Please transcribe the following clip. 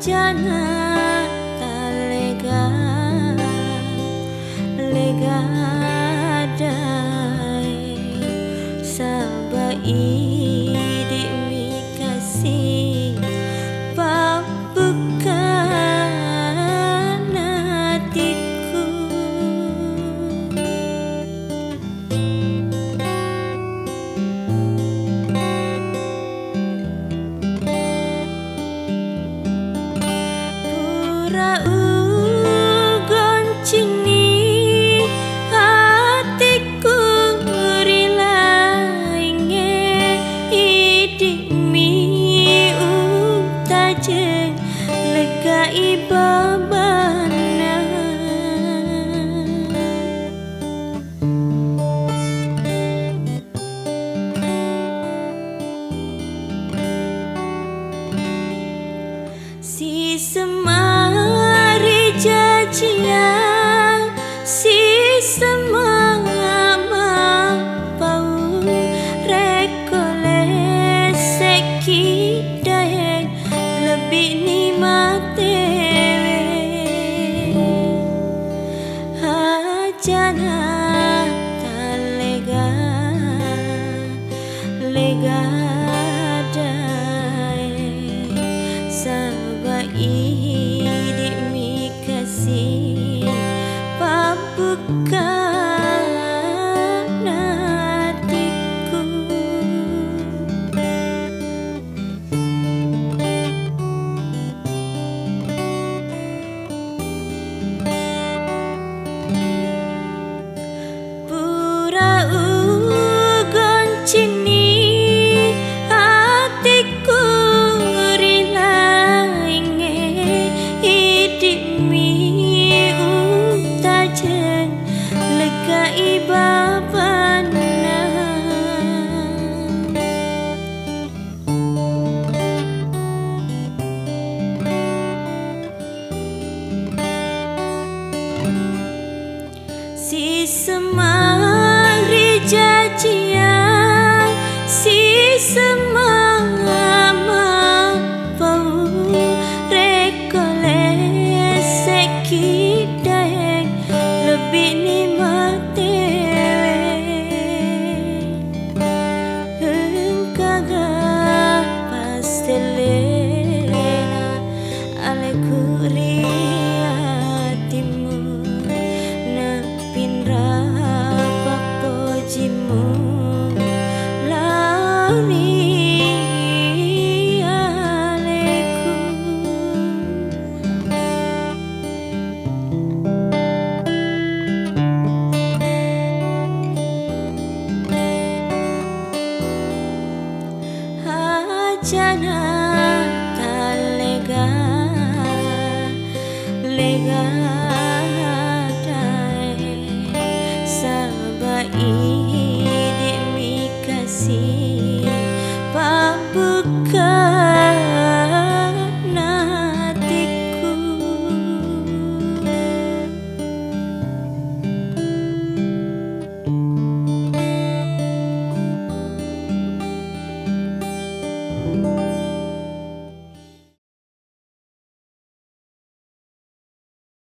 jana talega lega dai sabai di mi kasih pabukan hatiku pura goncini hatiku rilainge idimi utajeng lega ibabana si semari jajian si semama pau rekole seki dayeng lebih nikmatewe hajana talega lega di mi kasih pabukan hatiku pura goncini si semari jajian si semama pau rekole seki dayeng lebih nikmatewe engkaga pastelena alekuri hatimu papojimu launi aleku hajana talega lega sabai